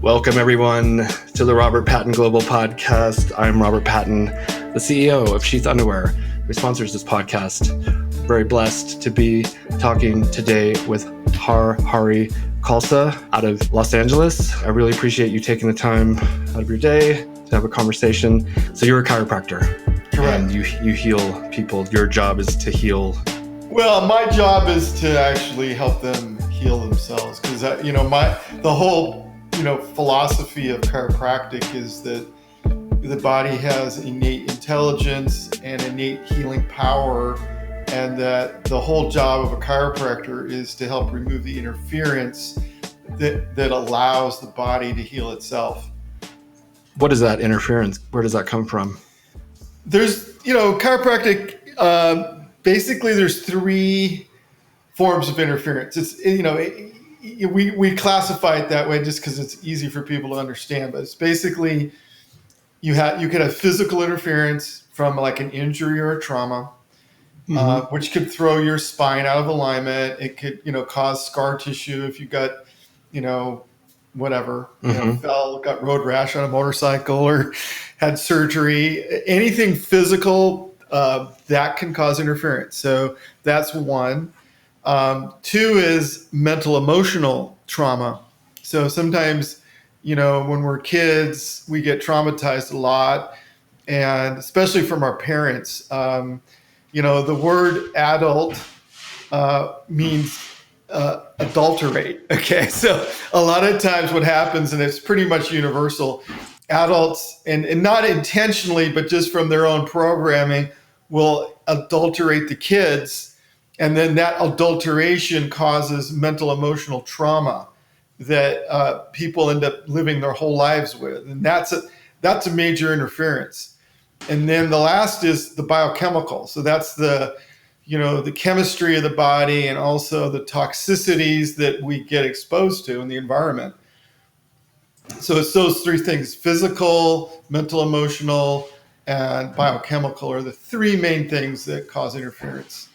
Welcome, everyone, to the Robert Patton Global Podcast. I'm Robert Patton, the CEO of SHEATH Underwear, who sponsors this podcast. Very blessed to be talking today with Har Hari out of Los Angeles. I really appreciate you taking the time out of your day to have a conversation. So you're a chiropractor. Correct. And you heal people. Your job is to heal. Well, my job is to actually help them heal themselves, because the whole philosophy of chiropractic is that the body has innate intelligence and innate healing power, and that the whole job of a chiropractor is to help remove the interference that allows the body to heal itself. What is that interference? Where does that come from? There's, chiropractic, basically there's three forms of interference. It's, we classify it that way just because it's easy for people to understand, but it's basically you could have physical interference from like an injury or a trauma, which could throw your spine out of alignment. It could, cause scar tissue if you got, whatever, got road rash on a motorcycle or had surgery. Anything physical that can cause interference. So that's one. Two is mental emotional trauma. So sometimes, when we're kids, we get traumatized a lot, and especially from our parents. The word adult means adulterate. Okay. So a lot of times what happens, and it's pretty much universal, adults, and not intentionally, but just from their own programming, will adulterate the kids. And then that adulteration causes mental emotional trauma that people end up living their whole lives with. And that's a major interference. And then the last is the biochemical. So that's the chemistry of the body, and also the toxicities that we get exposed to in the environment. So it's those three things: physical, mental, emotional, and biochemical are the three main things that cause interference.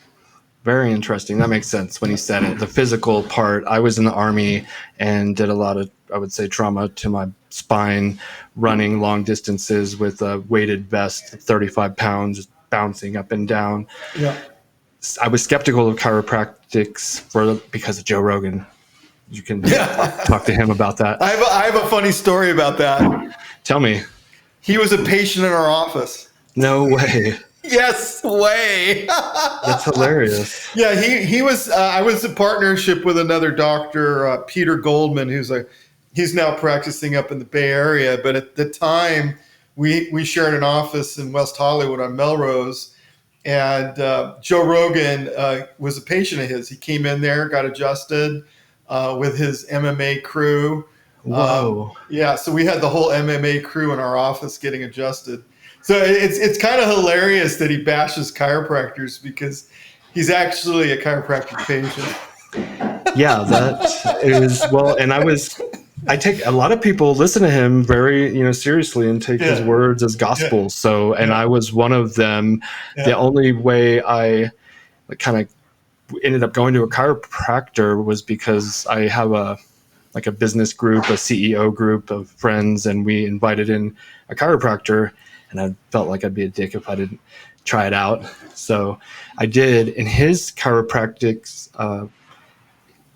Very interesting. That makes sense when you said it. The physical part, I was in the Army and did a lot of, I would say, trauma to my spine, running long distances with a weighted vest, 35 pounds, just bouncing up and down. Yeah. I was skeptical of chiropractics because of Joe Rogan. You can talk to him about that. I have a funny story about that. Tell me. He was a patient in our office. No way. Yes way. That's hilarious. Yeah, he was. I was in partnership with another doctor, Peter Goldman, he's now practicing up in the Bay Area. But at the time, we shared an office in West Hollywood on Melrose, and Joe Rogan was a patient of his. He came in there, got adjusted with his MMA crew. Whoa. So we had the whole MMA crew in our office getting adjusted. So it's kind of hilarious that he bashes chiropractors, because he's actually a chiropractic patient. Yeah, that is, well, and I take a lot of people listen to him very, seriously, and take his words as gospel. Yeah. So, and I was one of them. Yeah. The only way I kind of ended up going to a chiropractor was because I have a business group, a CEO group of friends, and we invited in a chiropractor. And I felt like I'd be a dick if I didn't try it out. So I did. And his chiropractic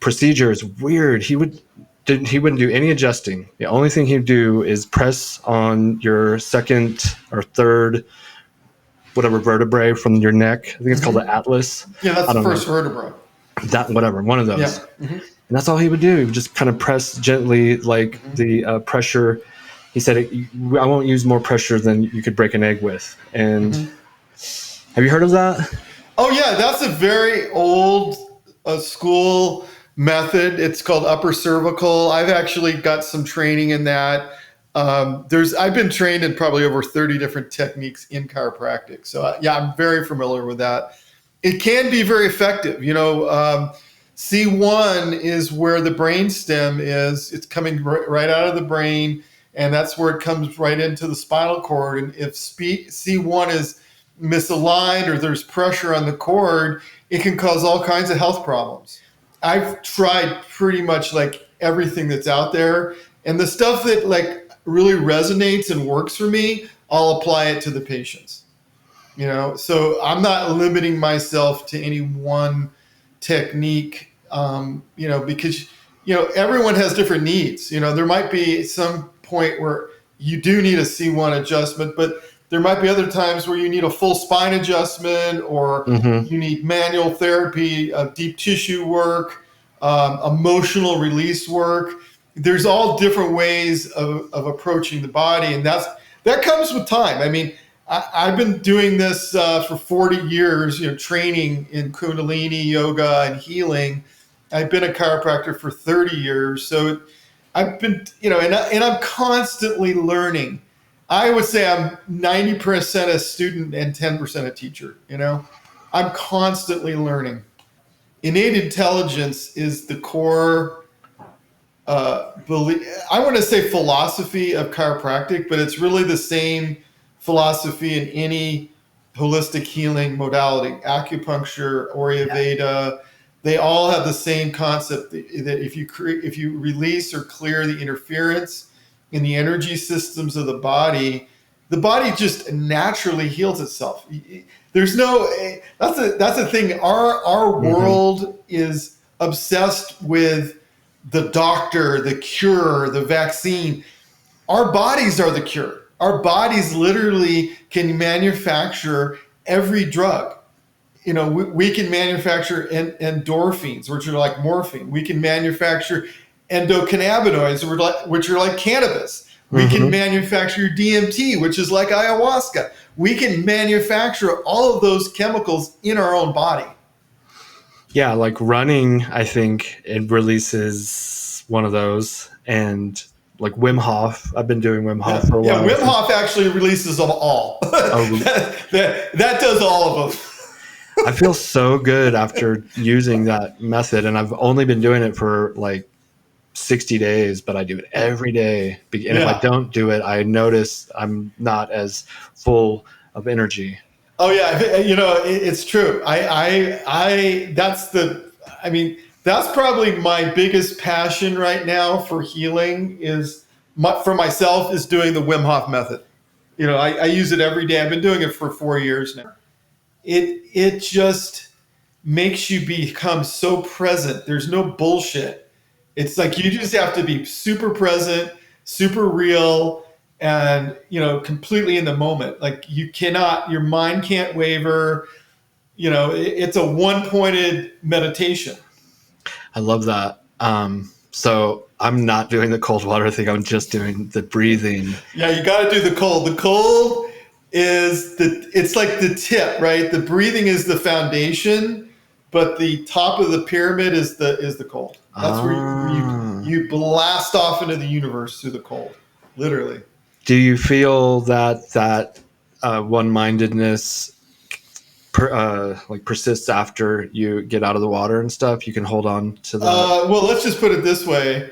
procedure is weird. He wouldn't do any adjusting. The only thing he'd do is press on your second or third, whatever vertebrae from your neck. I think it's called the atlas. Yeah, that's the first vertebra. One of those. Yeah. Mm-hmm. And that's all he would do. He would just kind of press gently, the pressure. He said, I won't use more pressure than you could break an egg with. And have you heard of that? Oh, yeah. That's a very old school method. It's called upper cervical. I've actually got some training in that. I've been trained in probably over 30 different techniques in chiropractic. So, I'm very familiar with that. It can be very effective. C1 is where the brain stem is. It's coming right out of the brain. And that's where it comes right into the spinal cord. And if C1 is misaligned or there's pressure on the cord, it can cause all kinds of health problems. I've tried pretty much like everything that's out there, And the stuff that like really resonates and works for me, I'll apply it to the patients. So I'm not limiting myself to any one technique, because everyone has different needs. There might be some point where you do need a C1 adjustment, but there might be other times where you need a full spine adjustment, or you need manual therapy, deep tissue work, emotional release work. There's all different ways of approaching the body, and that comes with time. I mean, I've been doing this for 40 years, training in Kundalini yoga and healing. I've been a chiropractor for 30 years. So I've been, and I'm constantly learning. I would say I'm 90% a student and 10% a teacher. I'm constantly learning. Innate intelligence is the core belief. I want to say philosophy of chiropractic, but it's really the same philosophy in any holistic healing modality, acupuncture, Ayurveda. They all have the same concept that if you release or clear the interference in the energy systems of the body just naturally heals itself. There's that's the thing. Our world is obsessed with the doctor, the cure, the vaccine. Our bodies are the cure. Our bodies literally can manufacture every drug. We can manufacture endorphins, which are like morphine. We can manufacture endocannabinoids, which are like cannabis. We can manufacture DMT, which is like ayahuasca. We can manufacture all of those chemicals in our own body. Yeah, like running, I think it releases one of those. And like Wim Hof, I've been doing Wim Hof for a while. Yeah, Wim Hof actually releases them all. that does all of them. I feel so good after using that method, and I've only been doing it for like 60 days, but I do it every day. And if I don't do it, I notice I'm not as full of energy. Oh yeah, it's true. That's probably my biggest passion right now for healing for myself is doing the Wim Hof method. I use it every day. I've been doing it for 4 years now. It just makes you become so present. There's no bullshit. It's like you just have to be super present, super real, and completely in the moment. Like your mind can't waver. It's a one-pointed meditation. I love that. So I'm not doing the cold water thing. I'm just doing the breathing. Yeah, you got to do the cold. The cold is it's like the tip, right? The breathing is the foundation, but the top of the pyramid is the cold. That's where you blast off into the universe through the cold, literally. Do you feel that one-mindedness persists after you get out of the water and stuff? You can hold on to that. Well, let's just put it this way: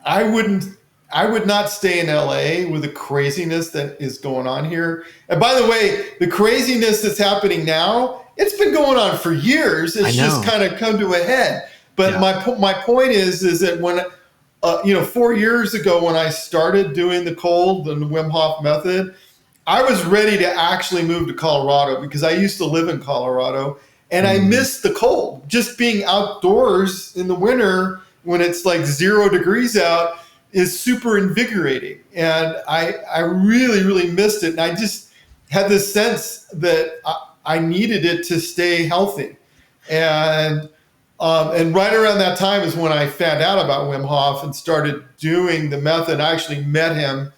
I would not stay in LA with the craziness that is going on here. And by the way, the craziness that's happening now, it's been going on for years. It's just kind of come to a head. But my point is that when 4 years ago when I started doing the cold and the Wim Hof method, I was ready to actually move to Colorado because I used to live in Colorado and I missed the cold. Just being outdoors in the winter when it's like 0 degrees out is super invigorating. And I really, really missed it. And I just had this sense that I needed it to stay healthy. And right around that time is when I found out about Wim Hof and started doing the method. I actually met him,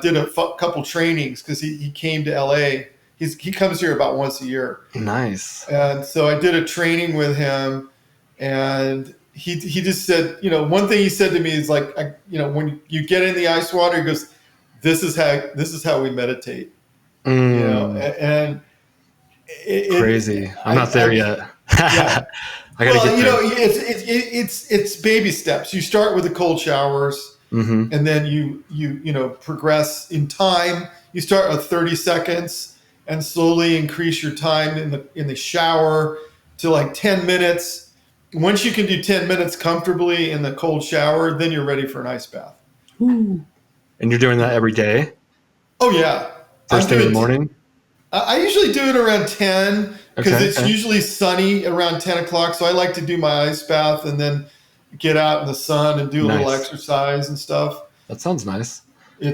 did a couple trainings because he came to LA. He comes here about once a year. Nice. And so I did a training with him, and he just said, one thing he said to me is like, when you get in the ice water, he goes, this is how we meditate. And crazy. I'm not there yet. Yeah. I gotta get there. It's baby steps. You start with the cold showers, and then you progress in time. You start with 30 seconds and slowly increase your time in the shower to like 10 minutes. Once you can do 10 minutes comfortably in the cold shower, then you're ready for an ice bath. Ooh. And you're doing that every day? Oh yeah, First thing in the morning? I usually do it around 10 because Okay. it's usually sunny around 10 o'clock. So I like to do my ice bath and then get out in the sun and do a little Nice. exercise and stuff. That sounds nice.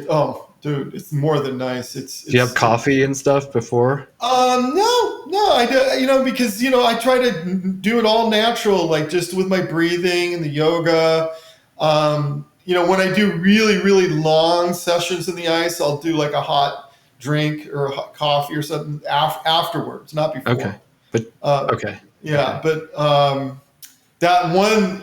Oh, dude, it's more than nice. Do you have coffee and stuff before? No, I do, because I try to do it all natural, like just with my breathing and the yoga. When I do really, really long sessions in the ice, I'll do like a hot drink or a hot coffee or something afterwards, not before. Okay. But okay. Yeah, okay. But that one,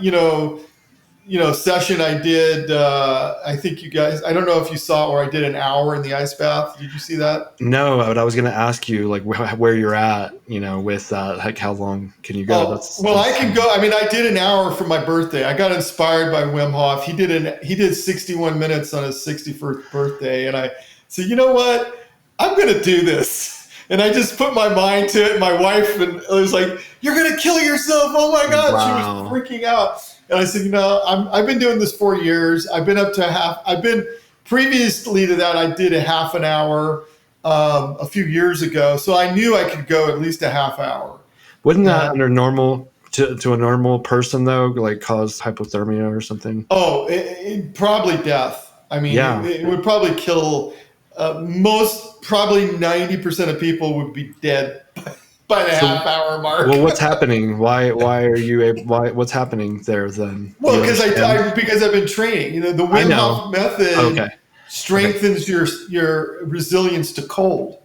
session I did, I think you guys, I don't know if you saw where I did an hour in the ice bath. Did you see that? No, but I was going to ask you like where you're at, with like how long can you go? I can go. I mean, I did an hour for my birthday. I got inspired by Wim Hof. He did 61 minutes on his 61st birthday. And I said, you know what? I'm going to do this. And I just put my mind to it. My wife and it was like, you're going to kill yourself. Oh my God. Wow. She was freaking out. And I said, I've been doing this 4 years. I've been up to previously to that, I did a half an hour a few years ago. So I knew I could go at least a half hour. Wouldn't that under normal, to a normal person though, like cause hypothermia or something? Oh, it probably death. I mean, yeah. It would probably kill probably 90% of people would be dead by the half hour mark. Well, what's happening? Why are you what's happening there then? Well, because I've been training. The Wim Hof method strengthens your resilience to cold.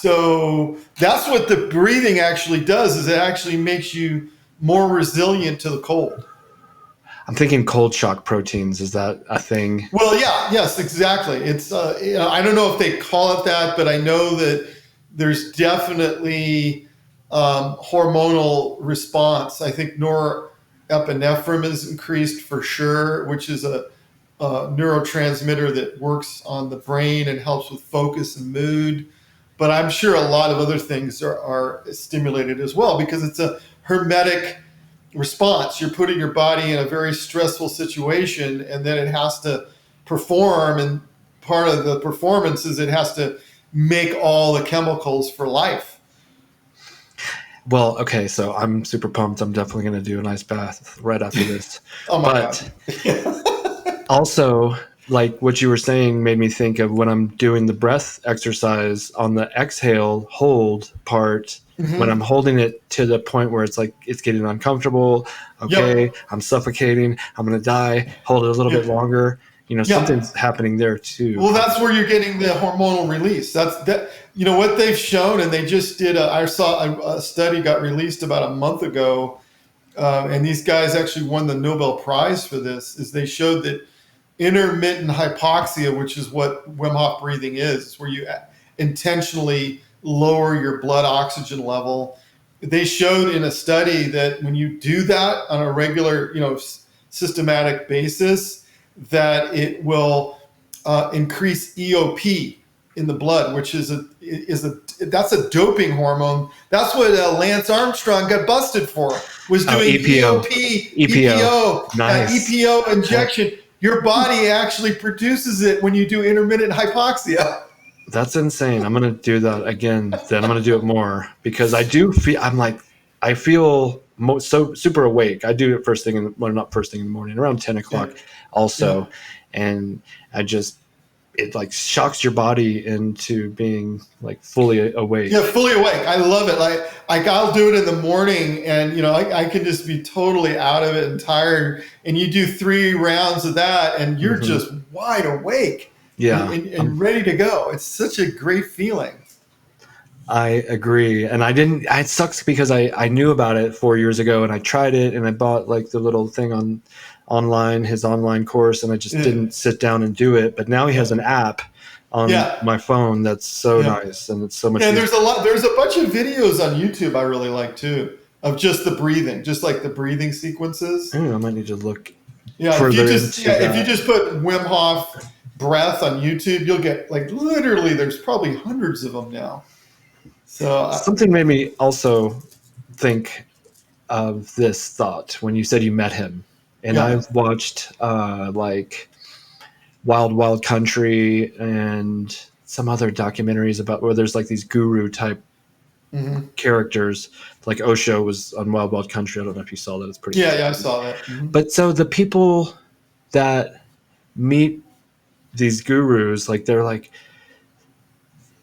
So that's what the breathing actually does, is it actually makes you more resilient to the cold. I'm thinking cold shock proteins. Is that a thing? Well, yes, exactly. It's I don't know if they call it that, but I know that there's definitely hormonal response. I think norepinephrine is increased for sure, which is a neurotransmitter that works on the brain and helps with focus and mood. But I'm sure a lot of other things are stimulated as well, because it's a hermetic response. You're putting your body in a very stressful situation, and then it has to perform. And part of the performance is it has to make all the chemicals for life. Well, okay, so I'm super pumped. I'm definitely going to do an ice bath right after this. Oh my God. Also, like what you were saying made me think of when I'm doing the breath exercise on the exhale hold part. Mm-hmm. When I'm holding it to the point where it's like it's getting uncomfortable. Okay, yep. I'm suffocating. I'm going to die. Hold it a little bit longer. Something's happening there too. Well, that's where you're getting the hormonal release. That's that. What they've shown, and they just did. I saw a study got released about a month ago, and these guys actually won the Nobel Prize for this. Is they showed that intermittent hypoxia, which is what Wim Hof breathing is where you intentionally lower your blood oxygen level. They showed in a study that when you do that on a regular, systematic basis, that it will increase EOP in the blood, which that's a doping hormone. That's what Lance Armstrong got busted for, was doing EPO, nice. EPO injection. Your body actually produces it when you do intermittent hypoxia. That's insane. I'm going to do that again. Then I'm going to do it more, because I feel so super awake. I do it first thing not first thing in the morning, around 10 o'clock also. Yeah. And it like shocks your body into being like fully awake. Yeah, fully awake. I love it. Like I'll do it in the morning, and I can just be totally out of it and tired. And you do 3 rounds of that, and you're just wide awake. Yeah, and ready to go. It's such a great feeling. I agree. And it sucks because I knew about it 4 years ago, and I tried it, and I bought like the little thing online, his online course, and I just didn't sit down and do it. But now he has an app on my phone that's so nice, and it's so much. And there's a bunch of videos on YouTube I really like too, of just the breathing, just like the breathing sequences. I might need to look. Yeah, if you just put Wim Hof breath on YouTube, you'll get like literally there's probably hundreds of them now. So something made me also think of this thought when you said you met him, and I've watched Wild Country and some other documentaries about where there's like these guru type characters. Like Osho was on Wild Country. I don't know if you saw that. It's pretty Yeah, cool. yeah, I saw that. But so the people that meet these gurus, like they're like,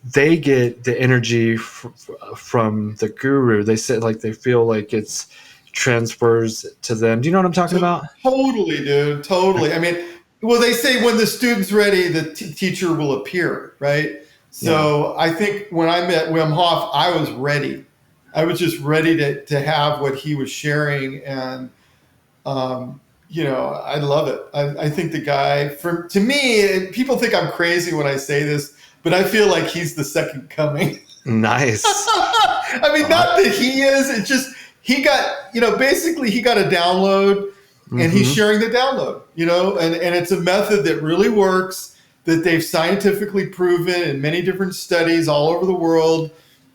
they get the energy from the guru. They say like they feel like it's transfers to them. Do you know what I'm talking about? Totally, dude. Totally. I mean, well, they say when the student's ready, the teacher will appear, right? So I think when I met Wim Hof, I was ready. I was just ready to have what he was sharing, and I love it. I think the guy, to me, people think I'm crazy when I say this, but I feel like he's the second coming. Nice. I mean, not that he is. It's just he got, basically he got a download, and he's sharing the download. And it's a method that really works, that they've scientifically proven in many different studies all over the world.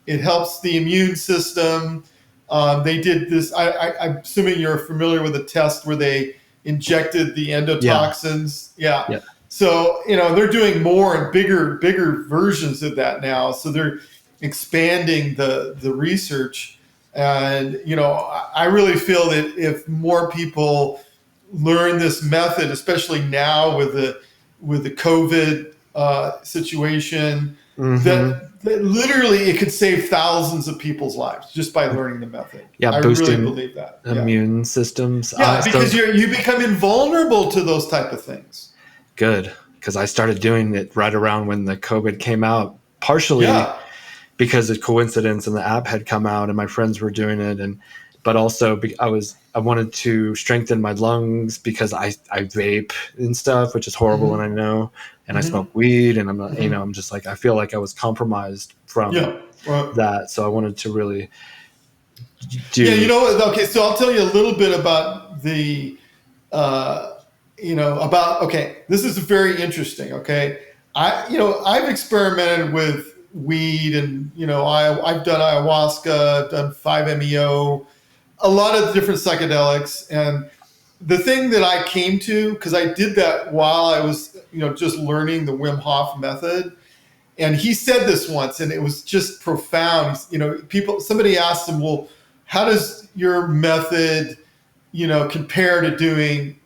It helps the immune system. They did this. I'm assuming you're familiar with a test where they injected the endotoxins. Yeah. So, they're doing more and bigger versions of that now. So they're expanding the research. And, I really feel that if more people learn this method, especially now with the COVID situation, that literally it could save thousands of people's lives just by learning the method. Yeah, I boosting really believe that. immune systems. Yeah, because you become invulnerable to those type of things. Good, because I started doing it right around when the COVID came out, partially because of coincidence and the app had come out and my friends were doing it, but also I wanted to strengthen my lungs because I vape and stuff, which is horrible, and I know, and I smoke weed, and I'm not, I'm just like, I feel like I was compromised from that, so I wanted to really do. Yeah, okay, so I'll tell you a little bit about the, this is very interesting. Okay, I've experimented with weed, and I've done ayahuasca, I've done 5-MeO, a lot of different psychedelics. And the thing that I came to, because I did that while I was, just learning the Wim Hof method. And he said this once, and it was just profound. Somebody asked him, well, how does your method, compare to doing,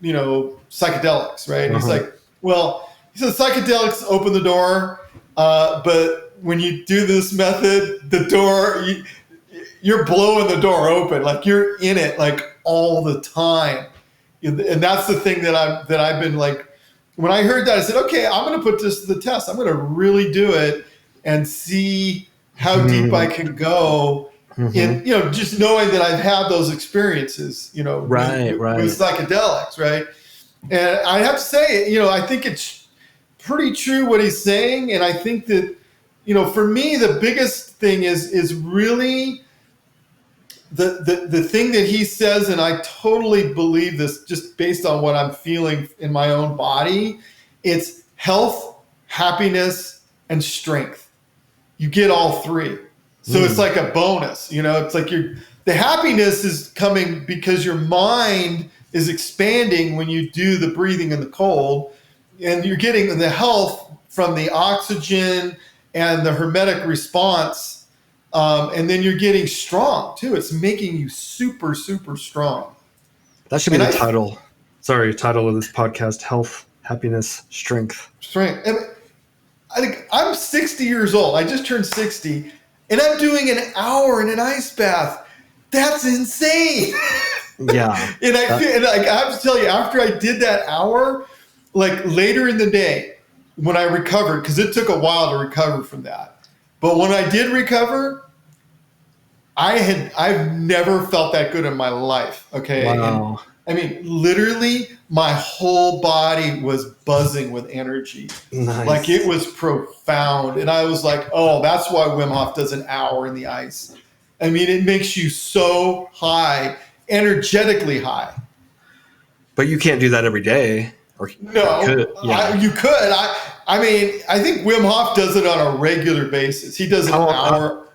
psychedelics, right? And he's like, well, he said psychedelics open the door, but when you do this method, the door, you're blowing the door open, like you're in it like all the time. And that's the thing that I've been like, when I heard that, I said, okay, I'm going to put this to the test. I'm going to really do it and see how deep I can go in, just knowing that I've had those experiences, with psychedelics. Right. And I have to say, I think it's pretty true what he's saying. And I think that, for me, the biggest thing is really the thing that he says, and I totally believe this just based on what I'm feeling in my own body. It's health, happiness, and strength. You get all three. So it's like a bonus, it's like the happiness is coming because your mind is expanding when you do the breathing in the cold, and you're getting the health from the oxygen and the hermetic response. And then you're getting strong too. It's making you super, super strong. That should be the title. Title of this podcast: Health, Happiness, Strength. Strength. And I think I'm 60 years old. I just turned 60, and I'm doing an hour in an ice bath. That's insane. Yeah. And I have to tell you, after I did that hour, like later in the day when I recovered, because it took a while to recover from that. But when I did recover, I've never felt that good in my life. Okay. Wow. And, literally my whole body was buzzing with energy. Nice. Like it was profound. And I was like, oh, that's why Wim Hof does an hour in the ice. It makes you so high, energetically high. But you can't do that every day. No, you could. I think Wim Hof does it on a regular basis. He does an hour.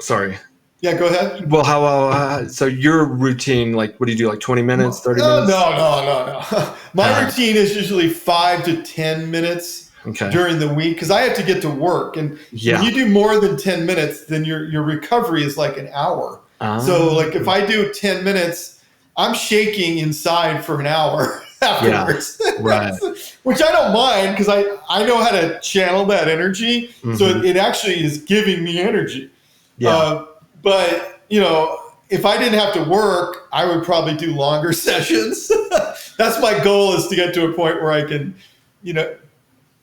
Sorry. Yeah, go ahead. Well, how so your routine, like, what do you do, like 20 minutes, 30 No, minutes? no. My routine is usually 5 to 10 minutes Okay. during the week because I have to get to work, and when Yeah. you do more than 10 minutes, then your recovery is like an hour. So, Ah, like if I do 10 minutes, I'm shaking inside for an hour yeah. afterwards, Right. which I don't mind because I know how to channel that energy. So Hmm. it actually is giving me energy. Yeah. But if I didn't have to work, I would probably do longer sessions. That's my goal, is to get to a point where I can, you know,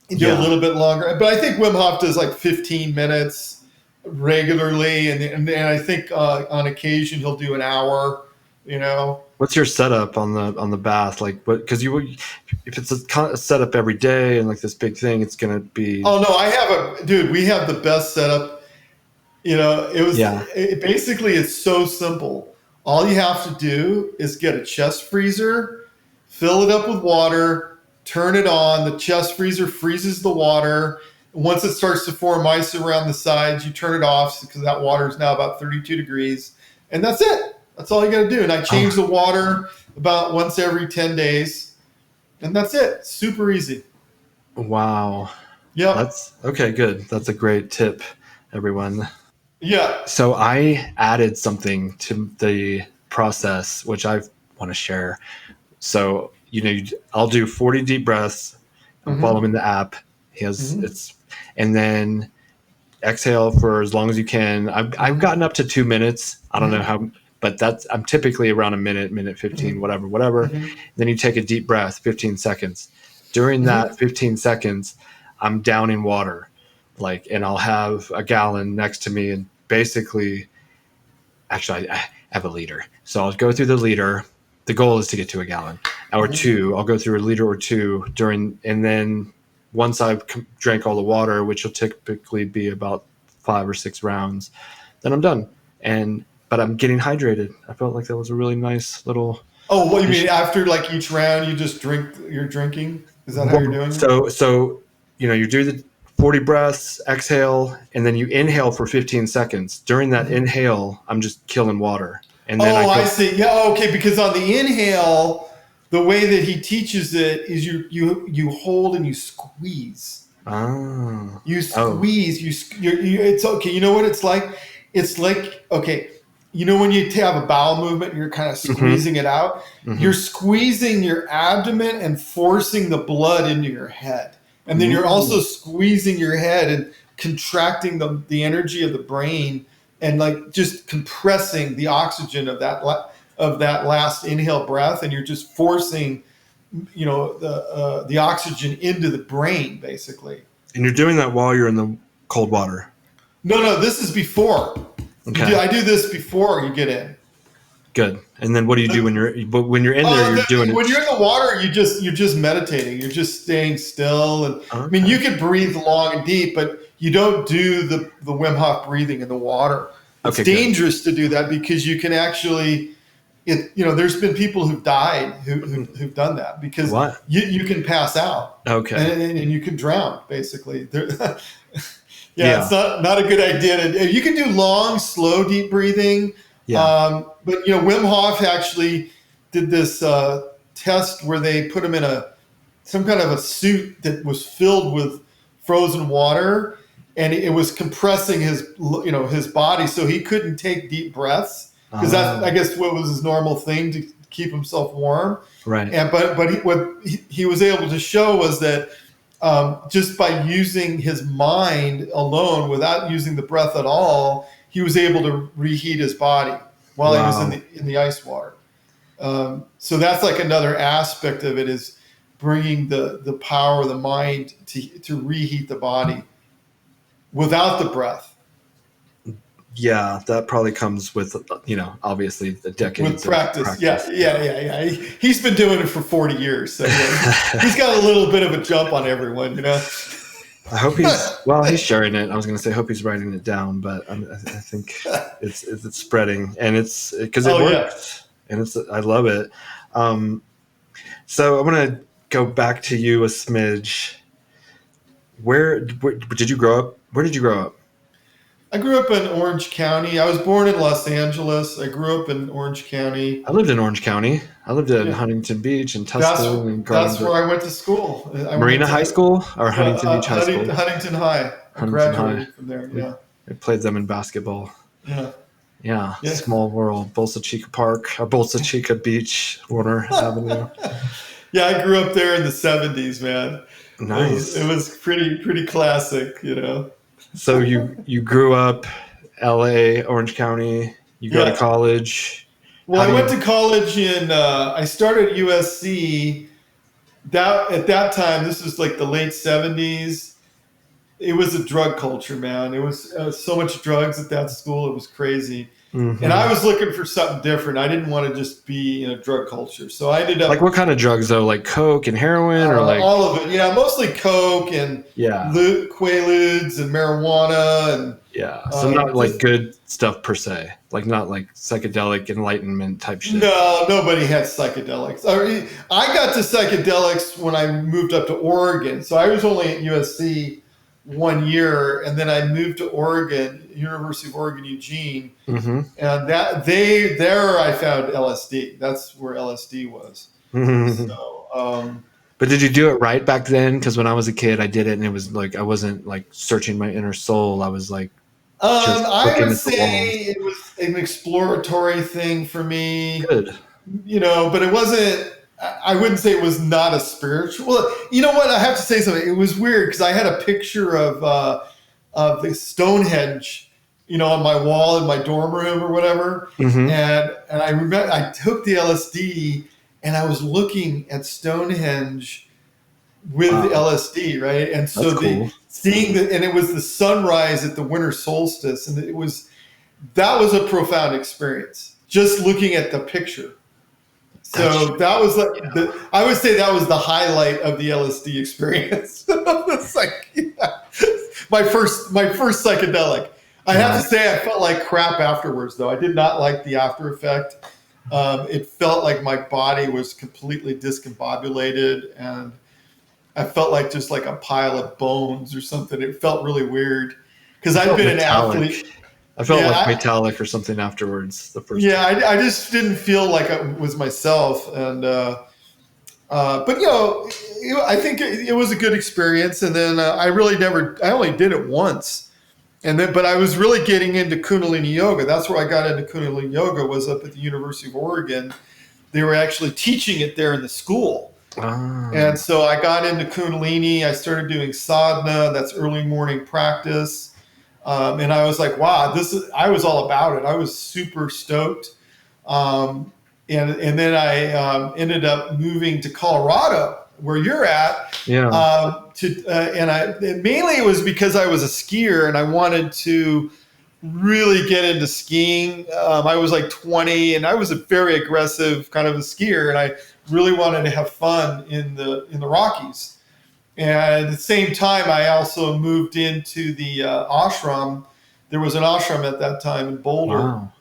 do a Yeah. little bit longer. But I think Wim Hof does like 15 minutes regularly, and I think on occasion he'll do an hour. You know. What's your setup on the bath? Like, what? Because if it's a setup every day and like this big thing, it's gonna be. Oh no, I have dude. We have the best setup. Yeah. Basically it's so simple. All you have to do is get a chest freezer, fill it up with water, turn it on. The chest freezer freezes the water. Once it starts to form ice around the sides, you turn it off because that water is now about 32 degrees. And that's it. That's all you got to do. And I change Oh, the water about once every 10 days. And that's it. Super easy. wow. Yep. That's okay. Good. That's a great tip, everyone. Yeah. So I added something to the process, which I want to share. So, I'll do 40 deep breaths. I'm Mm-hmm. following the app. He has Mm-hmm. it's, and then exhale for as long as you can. I've Mm-hmm. gotten up to 2 minutes. I don't know Mm-hmm. how, but I'm typically around a minute 15, Mm-hmm. whatever. Mm-hmm. Then you take a deep breath, 15 seconds. During that Mm-hmm. 15 seconds, I'm downing water, and I'll have a gallon next to me, and basically, actually, I have a liter. So I'll go through the liter. The goal is to get to a gallon or Mm-hmm. two. I'll go through a liter or two and then once I've drank all the water, which will typically be about 5 or 6 rounds, then I'm done. But I'm getting hydrated. I felt like that was a really nice little Oh, what you mean addition. after like each round you just drink, you're drinking? Is that how you're doing it? So you do the 40 breaths, exhale, and then you inhale for 15 seconds. During that Mhm. inhale, I'm just killing water, and then I Oh, I go. see. Yeah, okay, because on the inhale, the way that he teaches it is you hold and you squeeze. Oh. You Oh. squeeze. It's okay. You know what it's like? It's like, okay. When you have a bowel movement and you're kind of Mm-hmm. squeezing it out, you're Mm-hmm. squeezing your abdomen and forcing the blood into your head. And then you're also Ooh. squeezing your head and contracting the energy of the brain, and like just compressing the oxygen of that last inhale breath, and you're just forcing the oxygen into the brain basically. And you're doing that while you're in the cold water. No, this is before. Okay. I do this before you get in. Good. And then what do you do when you're in there? You're doing it. When you're in the water, you're just meditating. You're just staying still, and I mean, Okay. you can breathe long and deep, but you don't do the Wim Hof breathing in the water. It's Okay. Good. dangerous to do that because you can actually, there's been people who've died who've done that because What? you can pass out, Okay. and you can drown basically. Yeah, Yeah. it's not a good idea. You can do long, slow, deep breathing, Yeah. but Wim Hof actually did this test where they put him in some kind of a suit that was filled with frozen water, and it was compressing his body, so he couldn't take deep breaths because that's, I Oh. guess, what was his normal thing to keep himself warm. Right. And what he was able to show was that just by using his mind alone, without using the breath at all, he was able to reheat his body while he was in Wow. the ice water. So that's like another aspect of it, is bringing the power of the mind to reheat the body without the breath, Yeah. That probably comes with obviously the with decades of practice. Yeah, practice. yeah, Yeah. yeah, yeah. He's been doing it for 40 years, so yeah, he's got a little bit of a jump on everyone. I hope he's sharing it. I was going to say, I hope he's writing it down, but I think it's spreading, and it's because it Oh yeah. works, and I love it. Um, so I want to go back to you a smidge. Where did you grow up? Where did you grow up? I grew up in Orange County. I was born in Los Angeles. I grew up in Orange County. I lived in Orange County. I lived in Yeah, Huntington Beach and that's Tustin and that's Garden. where I went to school. I Marina went High to School or Huntington Beach High School? Huntington High. I Huntington High. graduated from there. We, Yeah, we played them in basketball. yeah, Yeah, yeah. small world. Bolsa Chica Park, or Bolsa Chica Beach, Warner Avenue. Yeah, I grew up there in the '70s, man. It Nice. was pretty classic, you know. So you grew up L.A., Orange County. You go to Yeah. college. Well, How I do went you to college in. I started at USC. That at that time, this was like the late '70s. It was a drug culture, man. It was so much drugs at that school. It was crazy. And I hmm was looking for something different. I didn't want to just be in a drug culture. So I ended like up what kind of drugs though? Like coke and heroin, or like all of it. Yeah, mostly coke and yeah, quaaludes and marijuana and yeah. So not like just good stuff per se. Like not like psychedelic enlightenment type shit. no, nobody had psychedelics. I got to psychedelics when I moved up to Oregon. So I was only at USC 1 year, and then I moved to Oregon, University of Oregon, Eugene, hmm and there I found LSD. That's where LSD was. So But did you do it right back then? Because when I was a kid, I did it, and it was like I wasn't like searching my inner soul. I was like just I looking would at the walls. say it was an exploratory thing for me, Good. but it wasn't. I wouldn't say it was not a spiritual. Well, you know what? I have to say something. It was weird because I had a picture of the Stonehenge, on my wall in my dorm room or whatever, hmm and I remember I took the LSD and I was looking at Stonehenge with the Wow, LSD, right? And so that's cool. and it was the sunrise at the winter solstice, and that was a profound experience. Just looking at the picture. That's So that was like yeah. I would say that was the highlight of the LSD experience. It's like my first psychedelic. I have to Nice. say I felt like crap afterwards, though. I did not like the after effect. It felt like my body was completely discombobulated, and I felt like just like a pile of bones or something. It felt really weird because I I'd felt been an metallic. athlete. I felt Yeah, like metallic or something afterwards the first yeah, time. I just didn't feel like I was myself, and but I think it was a good experience. And then I only did it once, but I was really getting into Kundalini yoga. That's where I got into Kundalini yoga, was up at the University of Oregon. They were actually teaching it there in the school. Ah, And so I got into Kundalini. I started doing sadhana, that's early morning practice. And I was like, wow, I was all about it. I was super stoked. Um, and then I ended up moving to Colorado, where you're at. yeah. And mainly it was because I was a skier and I wanted to really get into skiing. I was like 20, and I was a very aggressive kind of a skier, and I really wanted to have fun in the Rockies. And at the same time, I also moved into the ashram. There was an ashram at that time in Boulder, Wow.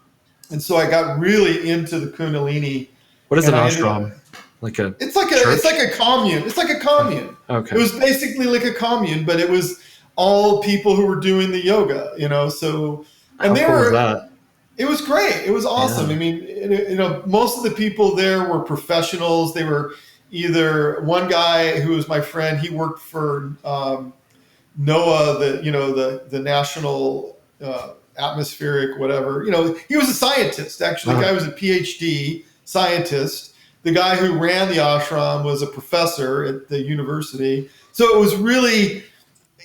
and so I got really into the Kundalini, What is and an I ended up. ashram? Like a It's like church? a commune. It's like a commune. It Okay. was basically like a commune, but it was all people who were doing the yoga. So and How they cool is were. that? It was great. It was awesome. Yeah. I mean, most of the people there were professionals. They were either one guy who was my friend. He worked for NOAA, the national atmospheric whatever. He was a scientist. Actually, the Uh, guy was a PhD scientist. The guy who ran the ashram was a professor at the university. So it was really,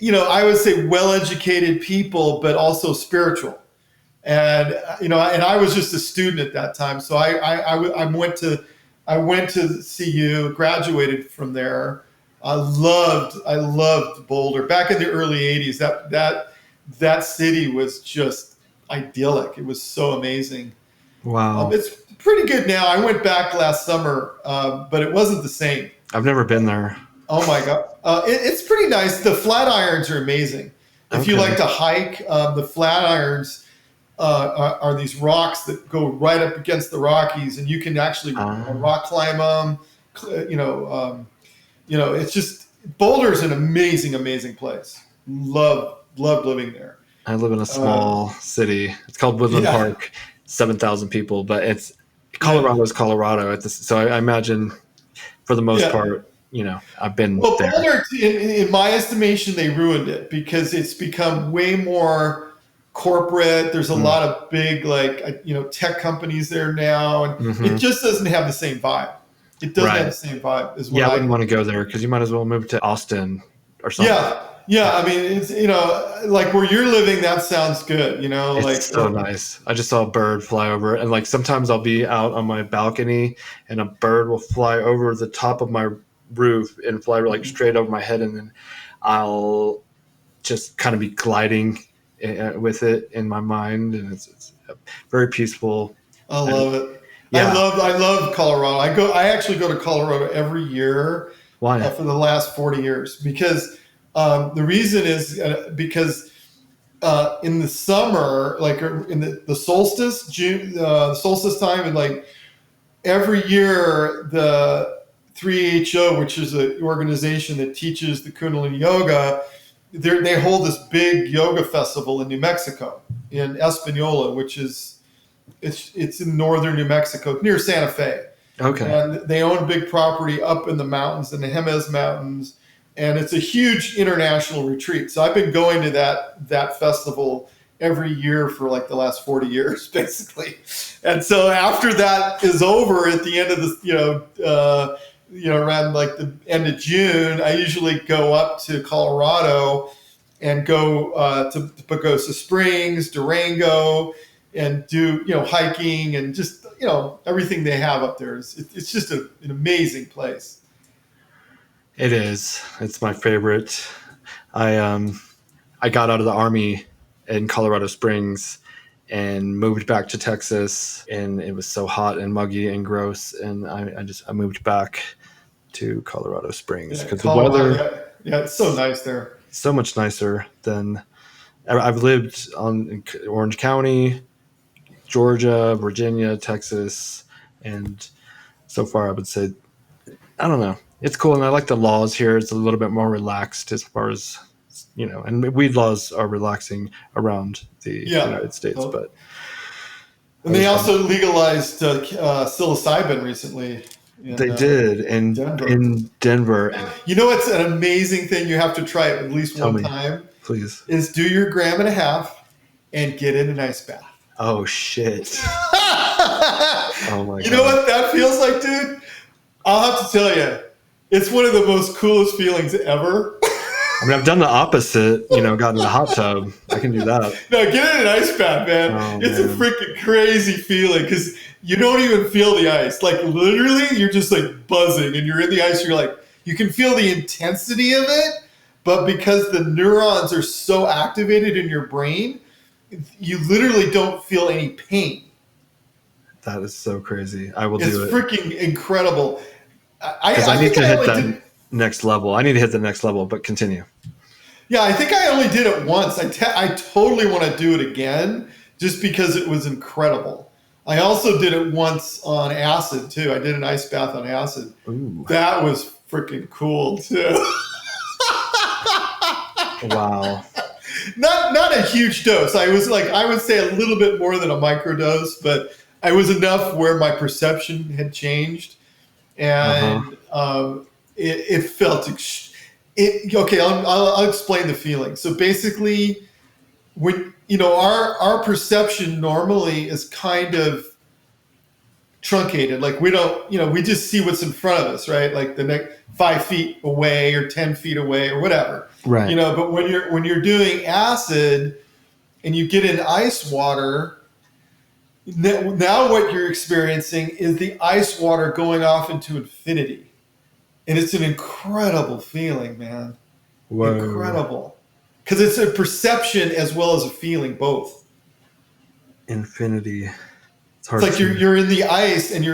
I would say well-educated people, but also spiritual. And and I was just a student at that time, so I went to CU, graduated from there. I loved Boulder back in the early '80s. That city was just idyllic. It was so amazing. wow. It's pretty good now. I went back last summer, but it wasn't the same. I've never been there. Oh my god, it's pretty nice. The Flatirons are amazing. If you like Okay. to hike, the Flatirons are these rocks that go right up against the Rockies, and you can actually Um, rock climb them. It's just Boulder's an amazing, amazing place. Loved living there. I live in a small city. It's called Woodland Yeah, Park, 7,000 people, but it's yeah, Colorado's Colorado. So I imagine for the most yeah. part, I've been Well, there. Boulder, in my estimation, they ruined it because it's become way more corporate. There's a Mm. lot of big, like, tech companies there now, and it Hmm. just doesn't have the same vibe. It doesn't have the Right. same vibe as what Yeah, I wouldn't I. want to go there because you might as well move to Austin or something. Yeah, yeah. I mean, it's like where you're living. That sounds good. It's Like so nice. I just saw a bird fly over, and like sometimes I'll be out on my balcony, and a bird will fly over the top of my roof and fly like straight over my head, and then I'll just kind of be gliding with it in my mind, and it's very peaceful. I And love it. yeah, I love Colorado. I actually go to Colorado every year why? for the last 40 years because the reason is because in the summer, like in the solstice, June, the solstice time, and like every year, the 3HO, which is an organization that teaches the Kundalini yoga, they hold this big yoga festival in New Mexico, in Espanola, which is it's in northern New Mexico, near Santa Fe, Okay. and they own a big property up in the mountains, in the Jemez Mountains, and it's a huge international retreat. So I've been going to that festival every year for like the last 40 years, basically. And so after that is over at the end of the, around like the end of June, I usually go up to Colorado and go to Pagosa Springs, Durango, and do hiking and just everything they have up there. It's just an amazing place. It is. It's my favorite. I got out of the army in Colorado Springs and moved back to Texas, and it was so hot and muggy and gross, and I moved back to Colorado Springs Yeah, because the Colorado. weather Yeah, yeah, it's so nice there. is so much nicer than I've lived in Orange County, Georgia, Virginia, Texas, and so far I would say I don't know. It's cool, and I like the laws here. It's a little bit more relaxed as far as and weed laws are relaxing around the Yeah. United States. So- But I and they was also legalized psilocybin recently in they did Denver. in Denver, and You know what's an amazing thing you have to try it at least tell one me, time please. is do your gram and a half and get in an ice bath. Oh shit! Oh my You know god! what that feels like, dude? I'll have to tell you, it's one of the most coolest feelings ever. I mean, I've done the opposite. Gotten in a hot tub. I can do that. No, get in an ice bath, man. Oh It's a man, freaking crazy feeling because you don't even feel the ice. Like literally, you're just like buzzing, and you're in the ice. You're like, you can feel the intensity of it, but because the neurons are so activated in your brain, you literally don't feel any pain. that is so crazy. I will It's do it freaking incredible. because I I need think to I hit only that did. next level. I need to hit the next level. But continue. Yeah, I think I only did it once. I totally want to do it again just because it was incredible. I also did it once on acid too. I did an ice bath on acid. Ooh, That was freaking cool too. wow. Not a huge dose. I was like I would say a little bit more than a microdose, but I was enough where my perception had changed, Uh huh. and it felt. Okay, I'll explain the feeling. So basically, when our perception normally is kind of truncated, like we don't we just see what's in front of us, right? Like the next 5 feet away or 10 feet away or whatever, Right. but when you're doing acid and you get in ice water, now what you're experiencing is the ice water going off into infinity, and it's an incredible feeling, man. Whoa. Incredible, because it's a perception as well as a feeling, both. Infinity. It's It's hard like to. you're in the ice, and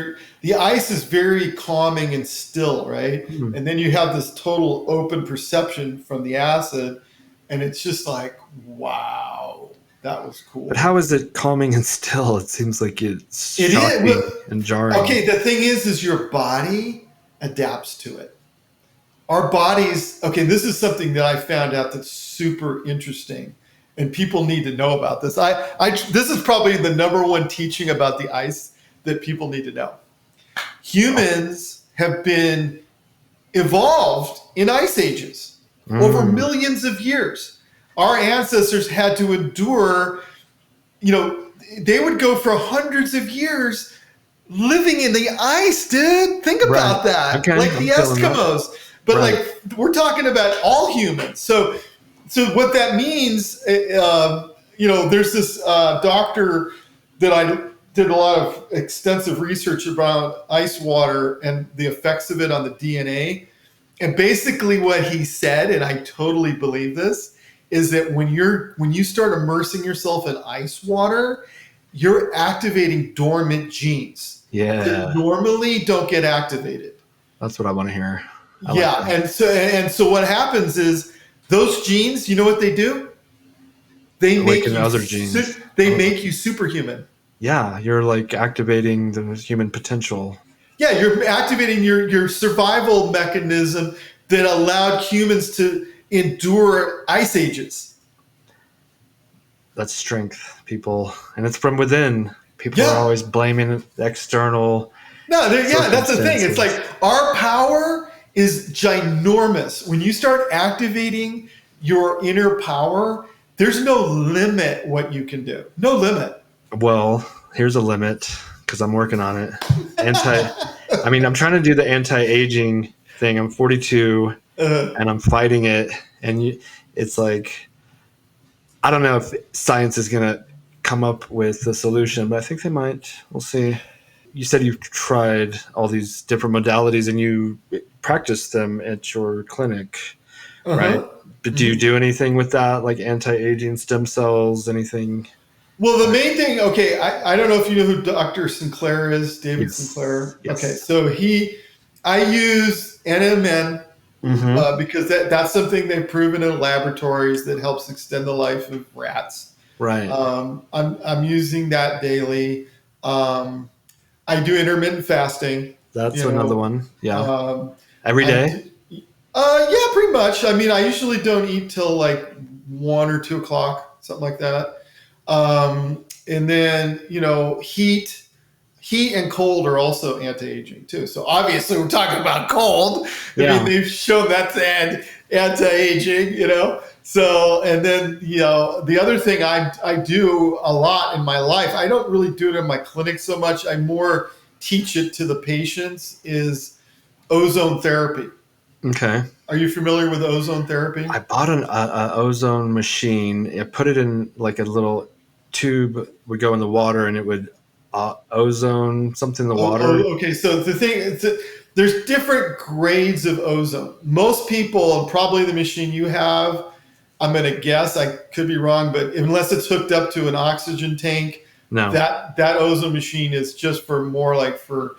the ice is very calming and still, right? Hmm. And then you have this total open perception from the acid, and it's just like, wow, that was But cool. how is it calming and still? It seems like it's It is. shocking and jarring. Okay, the thing is your body adapts to it. Our bodies. Okay, this is something that I found out that's super interesting, and people need to know about this. This is probably the number one teaching about the ice that people need to know. Humans have been evolved in ice ages over millions of years. Our ancestors had to endure, they would go for hundreds of years living in the ice, dude. Think about that. Okay, like the Eskimos. But like we're talking about all humans. So what that means, there's this doctor that I did a lot of extensive research about ice water and the effects of it on the DNA. And basically what he said, and I totally believe this, is that when you start immersing yourself in ice water, you're activating dormant genes that normally don't get activated. That's what I want to hear. And so what happens is those genes, you know what they do? They make you other genes. Make you superhuman. Yeah, you're like activating the human potential. Yeah, you're activating your survival mechanism that allowed humans to endure ice ages. That's strength, people. And it's from within. People are always blaming external. No, that's the thing. It's like our power is ginormous. When you start activating your inner power, there's no limit what you can do. No limit. Well, here's a limit because I'm working on it. I'm trying to do the anti-aging thing. I'm 42 and I'm fighting it. And it's like, I don't know if science is going to come up with a solution, but I think they might. We'll see. You said you've tried all these different modalities and you practice them at your clinic, right? But do you do anything with that, like anti-aging stem cells, anything? Well, the main thing, I don't know if you know who Dr. Sinclair is, David Sinclair. Yes. Okay, so I use NMN because that's something they've proven in laboratories that helps extend the life of rats. Right. I'm using that daily. I do intermittent fasting. That's another one. Yeah. Every day? Yeah, pretty much. I usually don't eat till like 1 or 2 o'clock, something like that. And then, heat and cold are also anti-aging too. So obviously we're talking about cold. They've shown that's anti-aging, So, and then, the other thing I do a lot in my life, I don't really do it in my clinic so much. I more teach it to the patients is ozone therapy. Okay. Are you familiar with ozone therapy? I bought an ozone machine. I put it in like a little tube, would go in the water and it would ozone something in the water. Okay. So the thing is there's different grades of ozone. Most people, and probably the machine you have, I'm going to guess, I could be wrong, but unless it's hooked up to an oxygen tank, that ozone machine is just for more like for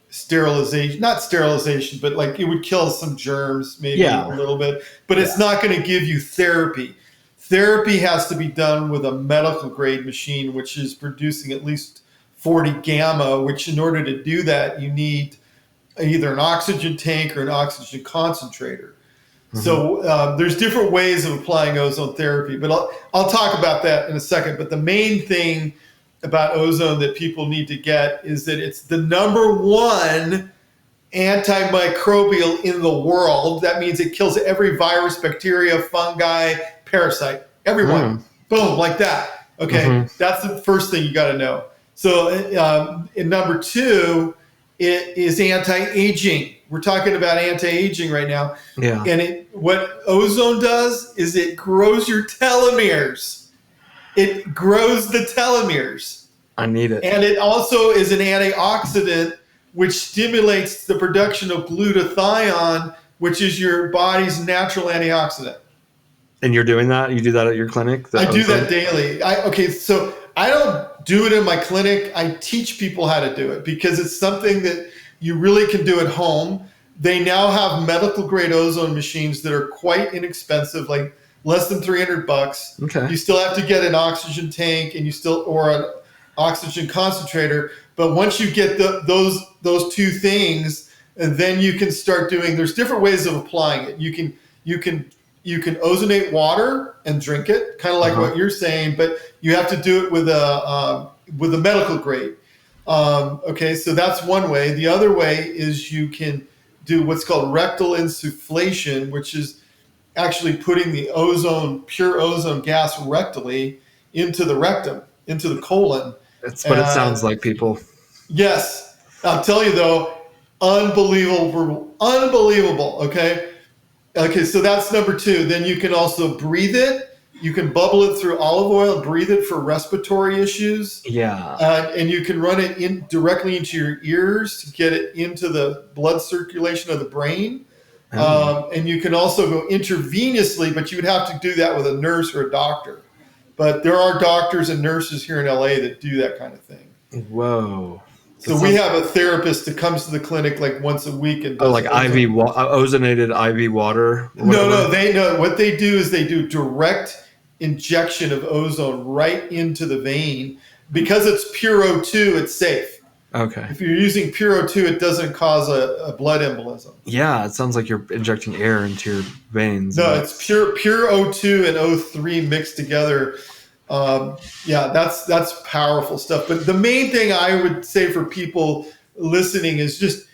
sterilization, not sterilization, but like it would kill some germs, maybe a little bit, but it's not going to give you therapy. Therapy has to be done with a medical grade machine, which is producing at least 40 gamma, which in order to do that, you need either an oxygen tank or an oxygen concentrator. So there's different ways of applying ozone therapy, but I'll talk about that in a second. But the main thing about ozone that people need to get is that it's the number one antimicrobial in the world. That means it kills every virus, bacteria, fungi, parasite, everyone. Boom, like that. Okay, that's the first thing you got to know. So in number two, it is anti-aging. We're talking about anti-aging right now. Yeah. And what ozone does is it grows your telomeres. It grows the telomeres. I need it. And it also is an antioxidant, which stimulates the production of glutathione, which is your body's natural antioxidant. And you're doing that? You do that at your clinic? I do that daily. So I don't do it in my clinic. I teach people how to do it because it's something that you really can do at home. They now have medical grade ozone machines that are quite inexpensive, like less than $300. Okay. You still have to get an oxygen tank or an oxygen concentrator. But once you get those two things, and then you can start doing, there's different ways of applying it. You can you can ozonate water and drink it, kind of like what you're saying, but you have to do it with a medical grade. Okay, so that's one way. The other way is you can do what's called rectal insufflation, which is actually putting the pure ozone gas rectally into the rectum, into the colon. That's what it sounds like, people. Yes. I'll tell you though, unbelievable. Okay. Okay. So that's number 2. Then you can also breathe it. You can bubble it through olive oil, breathe it for respiratory issues. Yeah. And you can run it in directly into your ears to get it into the blood circulation of the brain. And you can also go intravenously, but you would have to do that with a nurse or a doctor. But there are doctors and nurses here in LA that do that kind of thing. Whoa. So we have a therapist that comes to the clinic like once a week and does like ozonated IV water. No. What they do is they do direct injection of ozone right into the vein. Because it's pure O2, it's safe. Okay. If you're using pure O2, it doesn't cause a blood embolism. Yeah, it sounds like you're injecting air into your veins. No, it's pure O2 and O3 mixed together. That's powerful stuff. But the main thing I would say for people listening is just,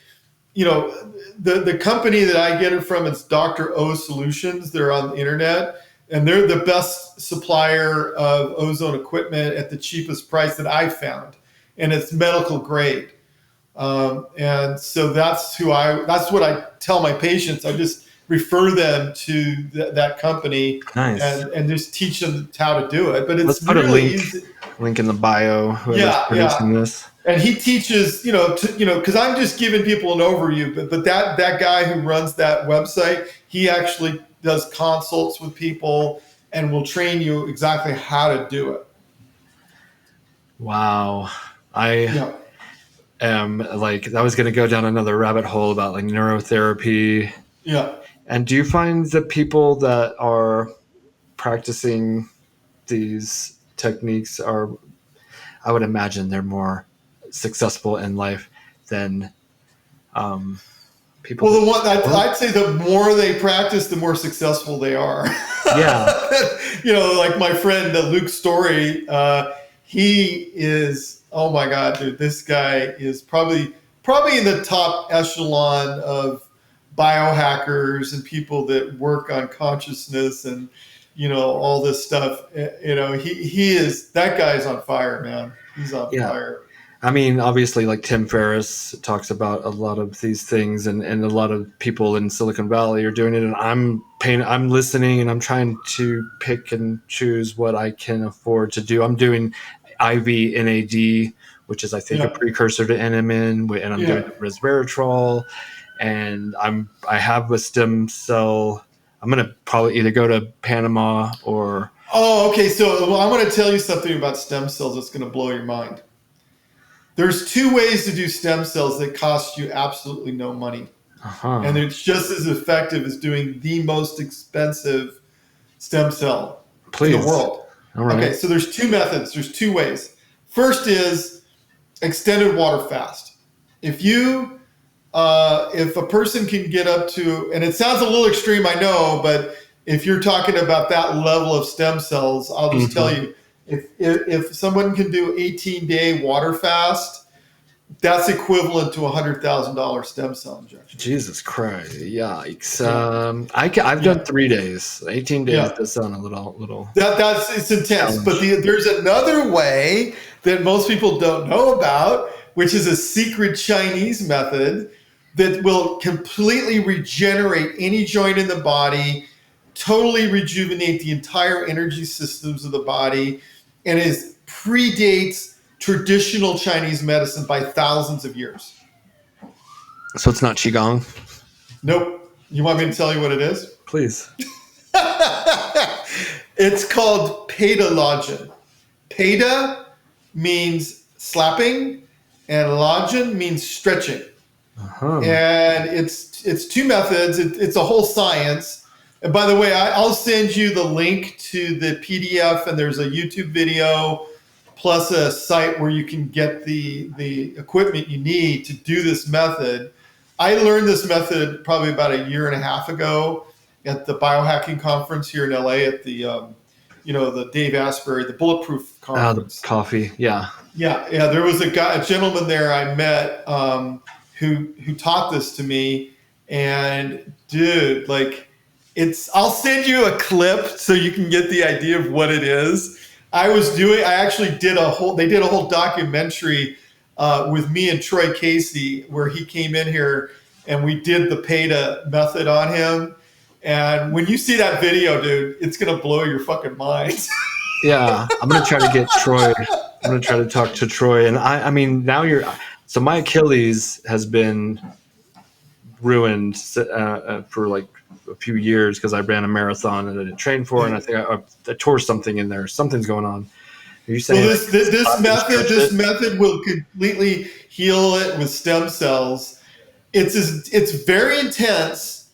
the company that I get it from, it's Dr. O Solutions. They're on the internet, and they're the best supplier of ozone equipment at the cheapest price that I've found. And it's medical grade. And so that's what I tell my patients. I just refer them to that company. Nice. and just teach them how to do it. But it's Let's put really a easy. link in the bio. Whoever's producing this. And he teaches, because I'm just giving people an overview, but that guy who runs that website, he actually does consults with people and will train you exactly how to do it. Wow. I was going to go down another rabbit hole about like neurotherapy. Yeah. And do you find the people that are practicing these techniques I would imagine they're more successful in life than people? Well, I'd say the more they practice, the more successful they are. Yeah. Like my friend Luke Story, he is, oh my God, dude, this guy is probably in the top echelon of biohackers and people that work on consciousness and, all this stuff. He is, that guy's on fire, man. He's on fire. I mean, obviously, like Tim Ferriss talks about a lot of these things, and a lot of people in Silicon Valley are doing it. And I'm listening, and I'm trying to pick and choose what I can afford to do. I'm doing IV NAD, which is, I think, a precursor to NMN, and I'm doing resveratrol, and I have a stem cell. I'm gonna probably either go to Panama or. Oh, okay. So I want to tell you something about stem cells that's going to blow your mind. There's 2 ways to do stem cells that cost you absolutely no money. And it's just as effective as doing the most expensive stem cell in the world. All right. Okay, so there's 2 methods. There's 2 ways. First is extended water fast. If a person can get up to, and it sounds a little extreme, I know, but if you're talking about that level of stem cells, I'll just tell you, if someone can do 18-day water fast, that's equivalent to $100,000 stem cell injection. Jesus Christ! Yikes! I've done 3 days. 18 days does sound a little. It's intense. Challenge. But there's another way that most people don't know about, which is a secret Chinese method that will completely regenerate any joint in the body, totally rejuvenate the entire energy systems of the body, and predates traditional Chinese medicine by thousands of years. So it's not Qigong? Nope. You want me to tell you what it is? Please. It's called Pedalogin. Peda means slapping, and login means stretching. And it's 2 methods. It's a whole science. And by the way, I'll send you the link to the PDF, and there's a YouTube video plus a site where you can get the equipment you need to do this method. I learned this method probably about 1.5 years ago, at the biohacking conference here in LA at the the Dave Asbury, the Bulletproof conference. The coffee, yeah. Yeah. There was a gentleman there I met who taught this to me, and dude, like, I'll send you a clip so you can get the idea of what it is. I actually did they did a whole documentary with me and Troy Casey where he came in here and we did the PETA method on him. And when you see that video, dude, it's going to blow your fucking mind. Yeah. I'm going to try to get Troy. I'm going to try to talk to Troy. And I mean, now so my Achilles has been ruined for like a few years because I ran a marathon and I didn't train for it, and I think I tore something in there. Something's going on. Are you saying this method will completely heal it with stem cells? It's very intense,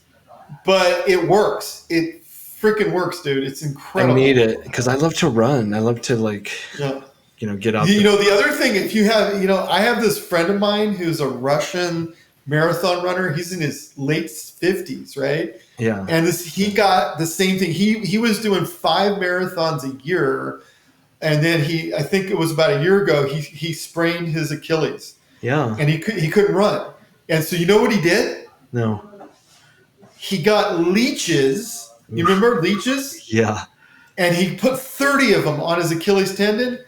but it works. It freaking works, dude. It's incredible. I need it because I love to run. I love to get out. The other thing, if you have, I have this friend of mine who's a Russian marathon runner. He's in his late 50s, right? Yeah. And he got the same thing. He was doing 5 marathons a year, and then I think it was about a year ago, he sprained his Achilles. Yeah. And he couldn't run. And so you know what he did? No. He got leeches. You remember leeches? Yeah. And he put 30 of them on his Achilles tendon.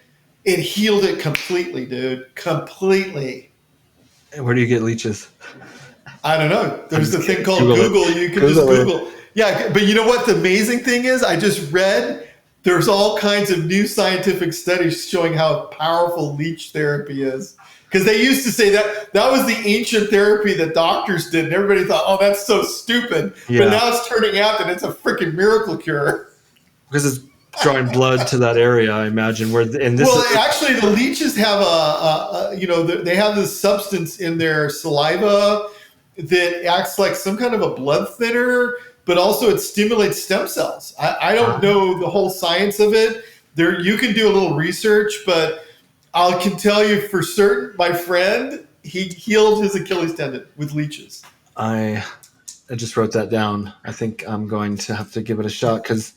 It healed it completely, dude. Completely. Where do you get leeches? I don't know. There's a thing called Google. You can just Google. Yeah, but you know what the amazing thing is? I just read there's all kinds of new scientific studies showing how powerful leech therapy is. Because they used to say that was the ancient therapy that doctors did, and everybody thought, oh, that's so stupid. Yeah. But now it's turning out that it's a freaking miracle cure. Because it's drawing blood to that area, I imagine. Actually, the leeches have they have this substance in their saliva that acts like some kind of a blood thinner, but also it stimulates stem cells. I don't know the whole science of it. You can do a little research, but I can tell you for certain, my friend, he healed his Achilles tendon with leeches. I just wrote that down. I think I'm going to have to give it a shot because,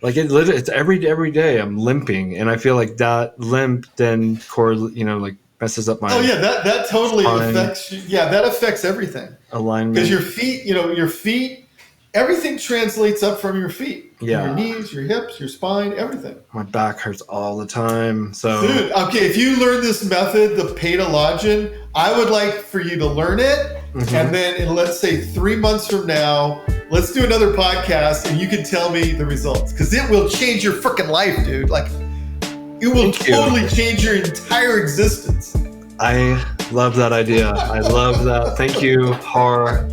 like it's every day I'm limping, and I feel like that limp then messes up my. Oh yeah, that totally affects you. Yeah, that affects everything. Alignment. Because your feet, everything translates up from your feet. Yeah. Your knees, your hips, your spine, everything. My back hurts all the time. So, dude, okay, if you learn this method, the PETA, I would like for you to learn it, and then in, let's say, 3 months from now, let's do another podcast, and you can tell me the results, because it will change your freaking life, dude. Like, it will totally change your entire existence. I love that idea. I love that. Thank you, Har.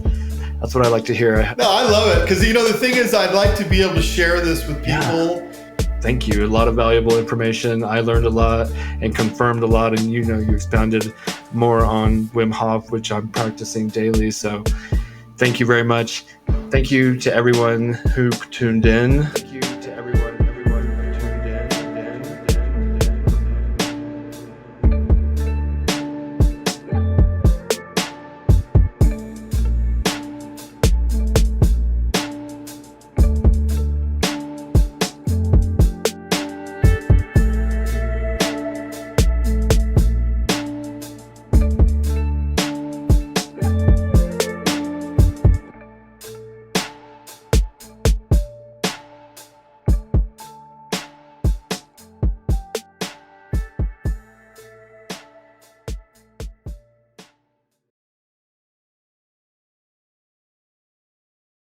That's what I like to hear. No, I love it because the thing is, I'd like to be able to share this with people. Yeah. Thank you. A lot of valuable information. I learned a lot and confirmed a lot, and you expounded more on Wim Hof, which I'm practicing daily. So, thank you very much. Thank you to everyone who tuned in.